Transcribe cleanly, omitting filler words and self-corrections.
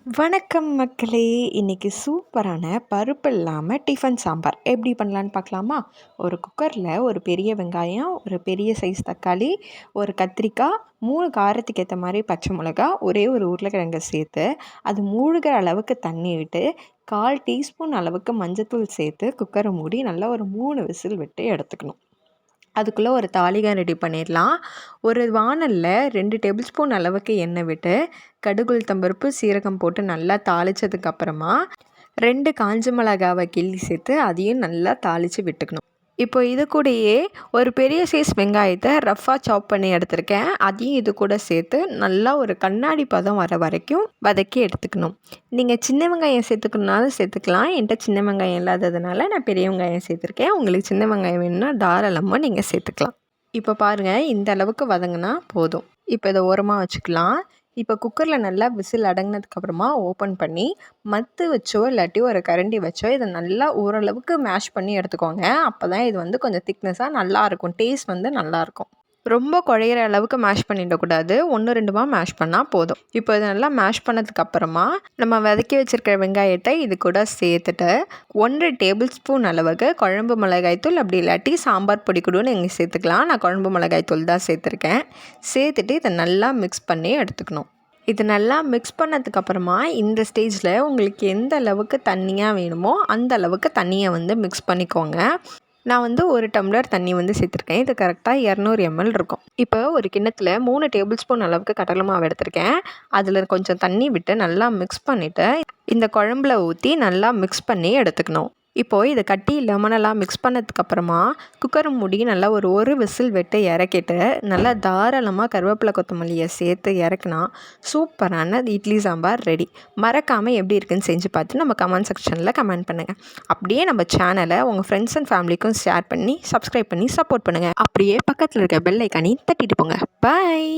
வணக்கம் மக்களே! இன்றைக்கி சூப்பரான பருப்பு இல்லாமல் டிஃபன் சாம்பார் எப்படி பண்ணலான்னு பார்க்கலாமா? ஒரு குக்கரில் ஒரு பெரிய வெங்காயம், ஒரு பெரிய சைஸ் தக்காளி, ஒரு கத்திரிக்காய், 3 காரத்துக்கு ஏற்ற மாதிரி பச்சை மிளகா, ஒரே ஒரு உருளைக்கிழங்கு சேர்த்து அது மூழ்கிற அளவுக்கு தண்ணி விட்டு 1/4 டீஸ்பூன் அளவுக்கு மஞ்சத்தூள் சேர்த்து குக்கரை மூடி நல்லா ஒரு 3 விசில் விட்டு எடுத்துக்கணும். அதுக்குள்ளே ஒரு தாளிகம் ரெடி பண்ணிடலாம். ஒரு வாணலில் 2 டேபிள் ஸ்பூன் அளவுக்கு எண்ணெய் விட்டு கடுகு, உளுத்தம்பருப்பு, சீரகம் போட்டு நல்லா தாளித்ததுக்கப்புறமா 2 காஞ்ச மிளகாவை கிள்ளி சேர்த்து அதையும் நல்லா தாளித்து விட்டுக்கணும். இப்போ இது கூடயே ஒரு பெரிய சைஸ் வெங்காயத்தை ரஃப்பாக சாப் பண்ணி எடுத்திருக்கேன். அதையும் இது கூட சேர்த்து நல்லா ஒரு கண்ணாடி பதம் வர வரைக்கும் வதக்கி எடுத்துக்கணும். நீங்கள் சின்ன வெங்காயம் சேர்த்துக்கணுனாலும் சேர்த்துக்கலாம். என்கிட்ட சின்ன வெங்காயம் இல்லாததுனால நான் பெரிய வெங்காயம் சேர்த்துருக்கேன். உங்களுக்கு சின்ன வெங்காயம் வேணும்னா தாராளமாக நீங்கள் சேர்த்துக்கலாம். இப்போ பாருங்கள், இந்த அளவுக்கு வதங்கினா போதும். இப்போ இதை ஓரமாக வச்சுக்கலாம். இப்போ குக்கரில் நல்லா விசில் அடங்கினதுக்கப்புறமா ஓப்பன் பண்ணி மத்து வச்சோ இல்லாட்டி ஒரு கரண்டி வச்சோ இதை நல்லா ஓரளவுக்கு மேஷ் பண்ணி எடுத்துக்கோங்க. அப்போ தான் இது வந்து கொஞ்சம் திக்னஸாக நல்லாயிருக்கும், டேஸ்ட் வந்து நல்லாயிருக்கும். ரொம்ப குழையிற அளவுக்கு மேஷ் பண்ணிடக்கூடாது. 1 2மா மேஷ் பண்ணால் போதும். இப்போ இதை நல்லா மேஷ் பண்ணதுக்கப்புறமா நம்ம வதக்கி வச்சுருக்கிற வெங்காயத்தை இது கூட சேர்த்துட்டு 1 டேபிள் ஸ்பூன் அளவுக்கு குழம்பு மிளகாய்த்தூள், அப்படி இல்லாட்டி சாம்பார் பொடி கூட நீங்கள் சேர்த்துக்கலாம். நான் குழம்பு மிளகாய்த்தூள் தான் சேர்த்துருக்கேன். சேர்த்துட்டு இதை நல்லா மிக்ஸ் பண்ணி எடுத்துக்கணும். இது நல்லா மிக்ஸ் பண்ணதுக்கப்புறமா இந்த ஸ்டேஜில் உங்களுக்கு எந்த அளவுக்கு தண்ணியாக வேணுமோ அந்த அளவுக்கு தண்ணியை வந்து மிக்ஸ் பண்ணிக்கோங்க. நான் வந்து 1 டம்ளர் தண்ணி வந்து சேர்த்துருக்கேன். இது கரெக்டாக 200 ml இருக்கும். இப்போ ஒரு கிண்ணத்தில் 3 டேபிள் ஸ்பூன் அளவுக்கு கடலை மாவு எடுத்திருக்கேன். அதில் கொஞ்சம் தண்ணி விட்டு நல்லா மிக்ஸ் பண்ணிவிட்டு இந்த குழம்புல ஊற்றி நல்லா மிக்ஸ் பண்ணி எடுத்துக்கணும். இப்போது இதை கட்டி இல்லாமல் நல்லா மிக்ஸ் பண்ணதுக்கப்புறமா குக்கர் மூடி நல்லா ஒரு விசில் விட்டு இறக்கிட்டு நல்லா தாராளமாக கருவேப்பிலை கொத்தமல்லியை சேர்த்து இறக்குனா சூப்பரான இட்லி சாம்பார் ரெடி. மறக்காமல் எப்படி இருக்குன்னு செஞ்சு பார்த்து நம்ம கமெண்ட் செக்ஷனில் கமெண்ட் பண்ணுங்கள். அப்படியே நம்ம சேனலை உங்கள் ஃப்ரெண்ட்ஸ் அண்ட் ஃபேமிலிக்கும் ஷேர் பண்ணி சப்ஸ்கிரைப் பண்ணி சப்போர்ட் பண்ணுங்கள். அப்படியே பக்கத்தில் இருக்க பெல் ஐக்கானையும் தட்டிட்டு போங்க. பாய்.